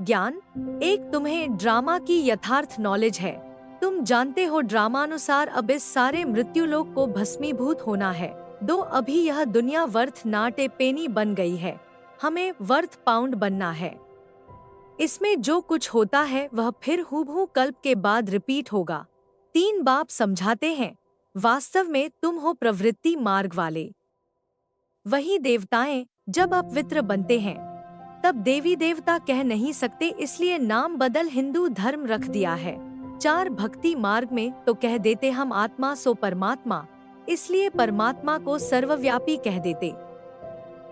ज्ञान। एक, तुम्हें ड्रामा की यथार्थ नॉलेज है। तुम जानते हो ड्रामानुसार अब इस सारे मृत्युलोक को भस्मीभूत होना है। दो, अभी यह दुनिया वर्थ नॉट ए पेनी बन गई है, हमें वर्थ पाउंड बनना है। इसमें जो कुछ होता है वह फिर हूबहू कल्प के बाद रिपीट होगा। तीन, बाप समझाते हैं, वास्तव में तुम हो प्रवृत्ति मार्ग वाले। वही देवताएं जब अपवित्र बनते हैं तब देवी देवता कह नहीं सकते, इसलिए नाम बदल हिंदू धर्म रख दिया है। चार, भक्ति मार्ग में तो कह देते हम आत्मा सो परमात्मा, इसलिए परमात्मा को सर्वव्यापी कह देते।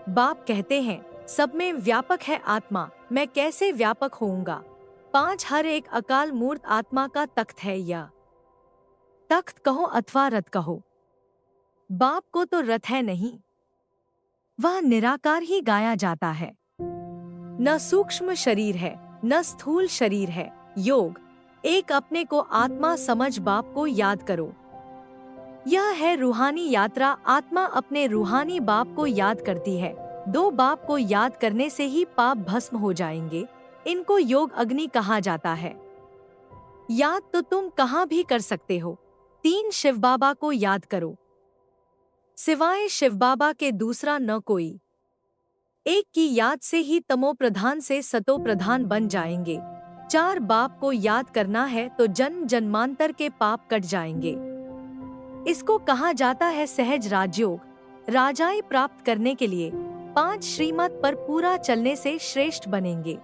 बाप कहते हैं सब में व्यापक है आत्मा, मैं कैसे व्यापक होऊंगा। पांच, हर एक अकाल मूर्त आत्मा का तख्त है, या तख्त कहो अथवा रथ कहो, बाप को तो रथ है नहीं, वह निराकार ही गाया जाता है। न सूक्ष्म शरीर है न स्थूल शरीर है। योग। एक, अपने को आत्मा समझ बाप को याद करो। यह है रूहानी यात्रा, आत्मा अपने रूहानी बाप को याद करती है। दो, बाप को याद करने से ही पाप भस्म हो जाएंगे, इनको योग अग्नि कहा जाता है। याद तो तुम कहाँ भी कर सकते हो। तीन, शिव बाबा को याद करो, सिवाय शिव बाबा के दूसरा न कोई। एक की याद से ही तमो प्रधान से सतो प्रधान बन जाएंगे। चार, बाप को याद करना है तो जन्म जन्मांतर के पाप कट जाएंगे। इसको कहा जाता है सहज राजयोग, राजाई प्राप्त करने के लिए। पांच, श्रीमत पर पूरा चलने से श्रेष्ठ बनेंगे।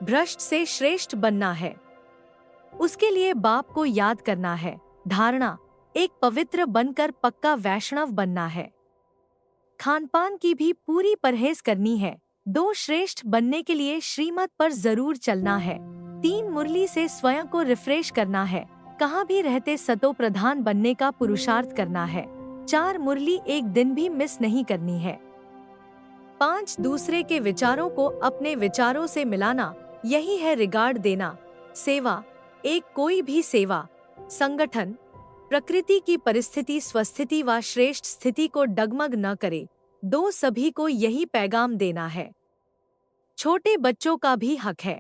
भ्रष्ट से श्रेष्ठ बनना है, उसके लिए बाप को याद करना है। धारणा। एक, पवित्र बनकर पक्का वैष्णव बनना है। खानपान की भी पूरी परहेज करनी है। दो, श्रेष्ठ बनने के लिए श्रीमत पर जरूर चलना है। तीन, मुरली से स्वयं को रिफ्रेश करना है, कहाँ भी रहते सतो प्रधान बनने का पुरुषार्थ करना है। चार, मुरली एक दिन भी मिस नहीं करनी है। पांच, दूसरे के विचारों को अपने विचारों से मिलाना, यही है रिगार्ड देना। सेवा। एक, कोई भी सेवा, संगठन, प्रकृति की परिस्थिति स्वस्थिति व श्रेष्ठ स्थिति को डगमग न करे। दो, सभी को यही पैगाम देना है। छोटे बच्चों का भी हक है,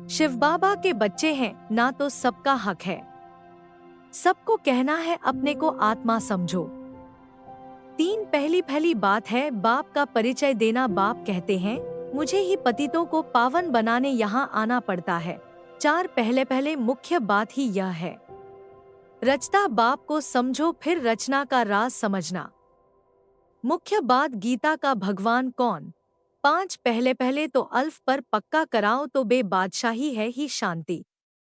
शिव बाबा के बच्चे हैं ना, तो सबका हक है। सबको कहना है अपने को आत्मा समझो। तीन, पहली बात है बाप का परिचय देना। बाप कहते हैं मुझे ही पतितों को पावन बनाने यहाँ आना पड़ता है। चार, पहले मुख्य बात ही यह है, रचता बाप को समझो फिर रचना का राज समझना। मुख्य बात गीता का भगवान कौन। पांच, पहले तो अल्फ पर पक्का कराओ तो बे बादशाही है ही शांति।